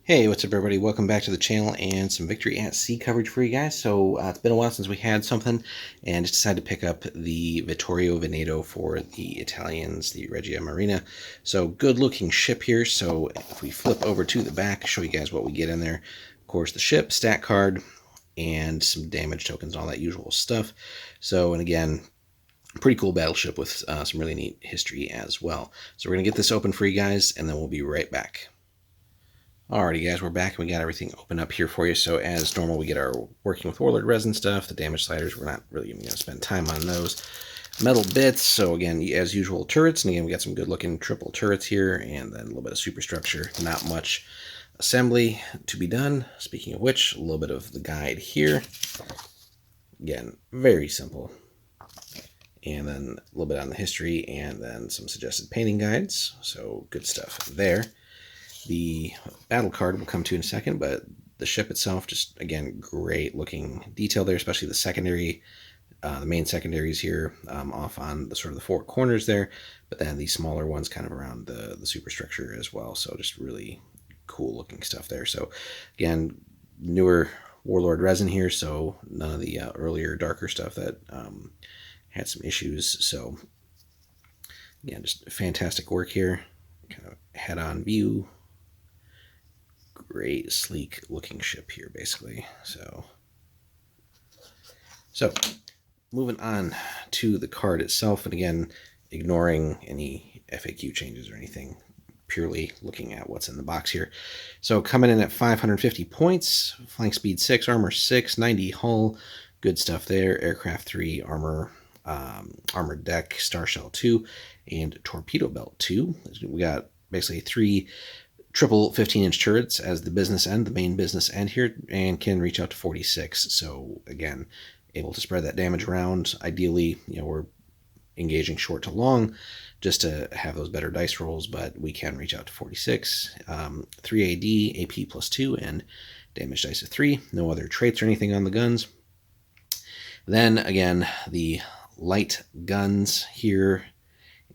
Hey, what's up everybody? Welcome back to the channel and some Victory at Sea coverage for you guys. So it's been a while since we had something and just decided to pick up the Vittorio Veneto for the Italians, the Regia Marina. So good looking ship here. So if we flip over to the back, show you guys what we get in there. Of course, the ship, stat card, and some damage tokens, all that usual stuff. So, and again, pretty cool battleship with some really neat history as well. So we're going to get this open for you guys and then we'll be right back. Alrighty guys, we're back and we got everything open up here for you. So as normal, we get our working with Warlord resin stuff, the damage sliders, we're not really even going to spend time on those. Metal bits, so again, as usual, turrets, and again, we got some good looking triple turrets here, and then a little bit of superstructure, not much assembly to be done. Speaking of which, a little bit of the guide here. Again, very simple. And then a little bit on the history, and then some suggested painting guides, so good stuff there. The battle card we'll come to in a second, but the ship itself, just again, great looking detail there, especially the secondary, the main secondaries here off on the sort of the four corners there, but then these smaller ones kind of around the superstructure as well. So just really cool looking stuff there. So again, newer Warlord resin here, so none of the earlier darker stuff that had some issues. So again, just fantastic work here, kind of head-on view. Great sleek looking ship here basically. So moving on to the card itself, and again, ignoring any FAQ changes or anything, purely looking at what's in the box here. So coming in at 550 points, flying speed 6, armor 6, 90 hull, good stuff there. Aircraft 3, armor deck, star shell 2, and torpedo belt 2. We got basically 3 triple 15-inch turrets as the business end, the main business end here, and can reach out to 46. So again, able to spread that damage around. Ideally, we're engaging short to long just to have those better dice rolls, but we can reach out to 46. 3 AD, AP plus 2, and damage dice of 3. No other traits or anything on the guns. Then again, the light guns here,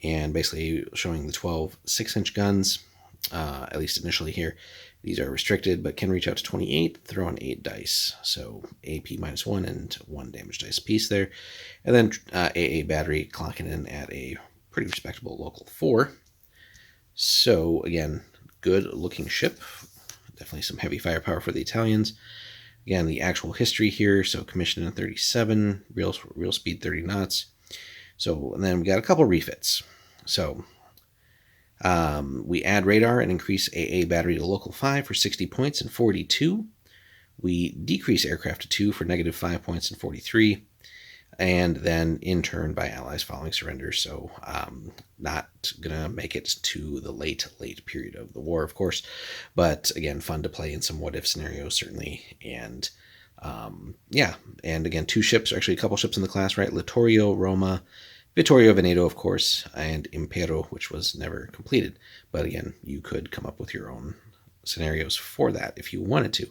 and basically showing the 12 6-inch guns. At least initially here. These are restricted, but can reach out to 28, throw on 8 dice. So AP minus 1 and 1 damage dice piece there. And then AA battery clocking in at a pretty respectable local 4. So again, good looking ship. Definitely some heavy firepower for the Italians. Again, the actual history here. So commissioned in 37, real speed 30 knots. So, and then we got a couple refits. So we add radar and increase AA battery to local 5 for 60 points and 42. We decrease aircraft to 2 for negative 5 points and 43. And then in turn by allies following surrender. So not going to make it to the late period of the war, of course. But again, fun to play in some what-if scenarios, certainly. And yeah, and again, 2 ships, or actually a couple ships in the class, right? Littorio, Roma, Vittorio Veneto, of course, and Impero, which was never completed. But again, you could come up with your own scenarios for that if you wanted to.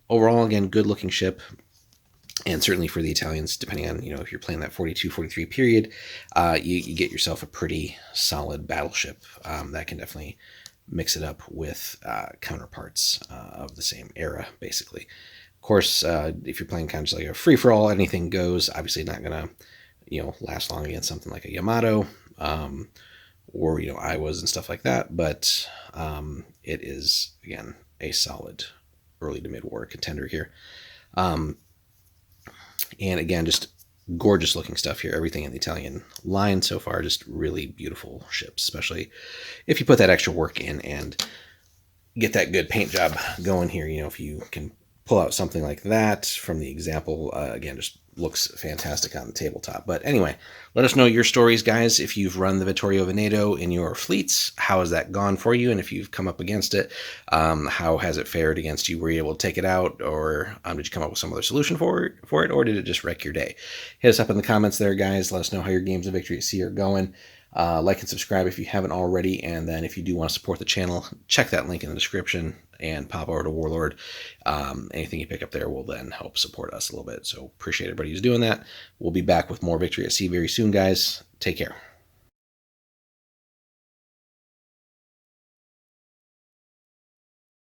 Overall, again, good-looking ship. And certainly for the Italians, depending on, if you're playing that 42, 43 period, you get yourself a pretty solid battleship that can definitely mix it up with counterparts of the same era, basically. Of course, if you're playing kind of just like a free-for-all, anything goes, obviously not going to last long against something like a Yamato or, Iowas and stuff like that. But it is, again, a solid early to mid-war contender here. And again, just gorgeous looking stuff here. Everything in the Italian line so far, just really beautiful ships, especially if you put that extra work in and get that good paint job going here. If you can pull out something like that from the example, again, just looks fantastic on the tabletop. But anyway, let us know your stories, guys. If you've run the Vittorio Veneto in your fleets, how has that gone for you? And if you've come up against it, how has it fared against you? Were you able to take it out, or did you come up with some other solution for it, or did it just wreck your day? Hit us up in the comments there, guys. Let us know how your games of Victory at Sea are going. Like and subscribe if you haven't already, and then if you do want to support the channel, check that link in the description and pop over to Warlord. Anything you pick up there will then help support us a little bit, so appreciate everybody who's doing that. We'll be back with more Victory at Sea very soon, guys. Take care.